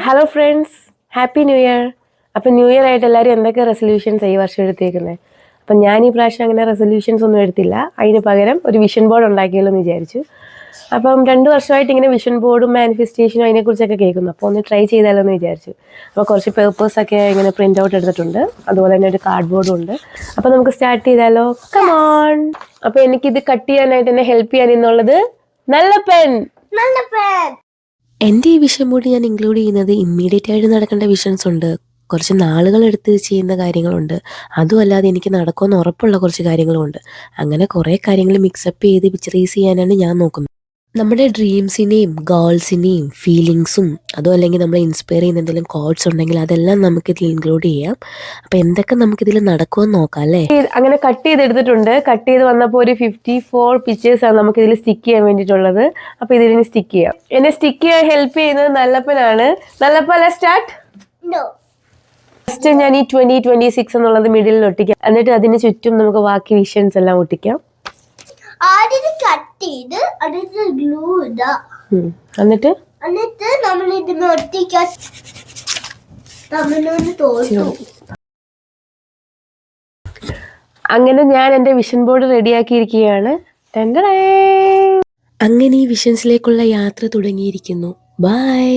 Hello friends, happy new year. അപ്പം new year ആയിട്ട് എല്ലാവരും എന്തൊക്കെ റെസൊല്യൂഷൻസ് ഈ വർഷം എടുത്തേക്കുന്നത്? അപ്പം ഞാൻ ഈ പ്രാവശ്യം അങ്ങനെ റെസൊല്യൂഷൻസ് ഒന്നും എടുത്തില്ല. അതിന് പകരം ഒരു വിഷൻ ബോർഡ് ഉണ്ടാക്കിയല്ലോ എന്ന് വിചാരിച്ചു. അപ്പം 2 വർഷമായിട്ട് ഇങ്ങനെ വിഷൻ ബോർഡും മാനിഫെസ്റ്റേഷനും അതിനെക്കുറിച്ചൊക്കെ കേൾക്കുന്നു. അപ്പോൾ ഒന്ന് ട്രൈ ചെയ്താലോ എന്ന് വിചാരിച്ചു. അപ്പോൾ കുറച്ച് പേപ്പേഴ്സൊക്കെ ഇങ്ങനെ പ്രിൻ്റ് ഔട്ട് എടുത്തിട്ടുണ്ട്. അതുപോലെ തന്നെ ഒരു കാർഡ് ബോർഡും ഉണ്ട്. അപ്പോൾ നമുക്ക് സ്റ്റാർട്ട് ചെയ്താലോ? Come on. അപ്പോൾ എനിക്കിത് കട്ട് ചെയ്യാനായിട്ട് എന്നെ ഹെൽപ്പ് ചെയ്യാൻ എന്നുള്ളത് നല്ല പെൻ. എൻ്റെ ഈ വിഷൻ ബോർഡ് ഞാൻ ഇൻക്ലൂഡ് ചെയ്യുന്നത് ഇമ്മീഡിയറ്റ് ആയിട്ട് നടക്കേണ്ട വിഷൻസ് ഉണ്ട്, കുറച്ച് നാളുകളെടുത്ത് ചെയ്യുന്ന കാര്യങ്ങളുണ്ട്, അതുമല്ലാതെ എനിക്ക് നടക്കുമെന്ന് ഉറപ്പുള്ള കുറച്ച് കാര്യങ്ങളുമുണ്ട്. അങ്ങനെ കുറേ കാര്യങ്ങൾ മിക്സപ്പ് ചെയ്ത് പിക്ചറൈസ് ചെയ്യാനാണ് ഞാൻ നോക്കുന്നത്. നമ്മുടെ ഡ്രീംസിനെയും ഗോൾസിനെയും ഫീലിങ്സും അതും അല്ലെങ്കിൽ നമ്മളെ ഇൻസ്പയർ ചെയ്യുന്ന എന്തെങ്കിലും കോഡ്സ് ഉണ്ടെങ്കിൽ അതെല്ലാം നമുക്കിതിൽ ഇൻക്ലൂഡ് ചെയ്യാം. അപ്പോൾ എന്തൊക്കെ നമുക്കിതിൽ നടക്കുമെന്ന് നോക്കാം അല്ലേ. അങ്ങനെ കട്ട് ചെയ്തെടുത്തിട്ടുണ്ട്. കട്ട് ചെയ്ത് വന്നപ്പോൾ ഒരു 54 പിക്ചേഴ്സാണ് നമുക്കിതിൽ സ്റ്റിക്ക് ചെയ്യാൻ വേണ്ടിയിട്ടുള്ളത്. അപ്പോൾ ഇതിന് സ്റ്റിക്ക് ചെയ്യാം. എന്നെ സ്റ്റിക്ക് ചെയ്യാൻ ഹെൽപ്പ് ചെയ്യുന്നത് നല്ലപ്പനാണ്. നല്ലപ്പ സ്റ്റാർട്ട്. ഫസ്റ്റ് ഞാൻ ഈ 2026 എന്നുള്ളത് മിഡിലിൽ ഒട്ടിക്കാം. എന്നിട്ട് അതിന് ചുറ്റും നമുക്ക് ബാക്കി വിഷൻസ് എല്ലാം ഒട്ടിക്കാം. ആദ്യം കട്ട് ചെയ്ത് അതിന് ഗ്ലൂ ഇടാ. എന്നിട്ട് നമ്മൾ ഇതിന് ഒട്ടിക്കാൻ അങ്ങനെ ഞാൻ എൻ്റെ വിഷൻ ബോർഡ് റെഡിയാക്കിയിരിക്കുകയാണ്. അങ്ങനെ ഈ വിഷൻസിലേക്കുള്ള യാത്ര തുടങ്ങിയിരിക്കുന്നു. ബൈ.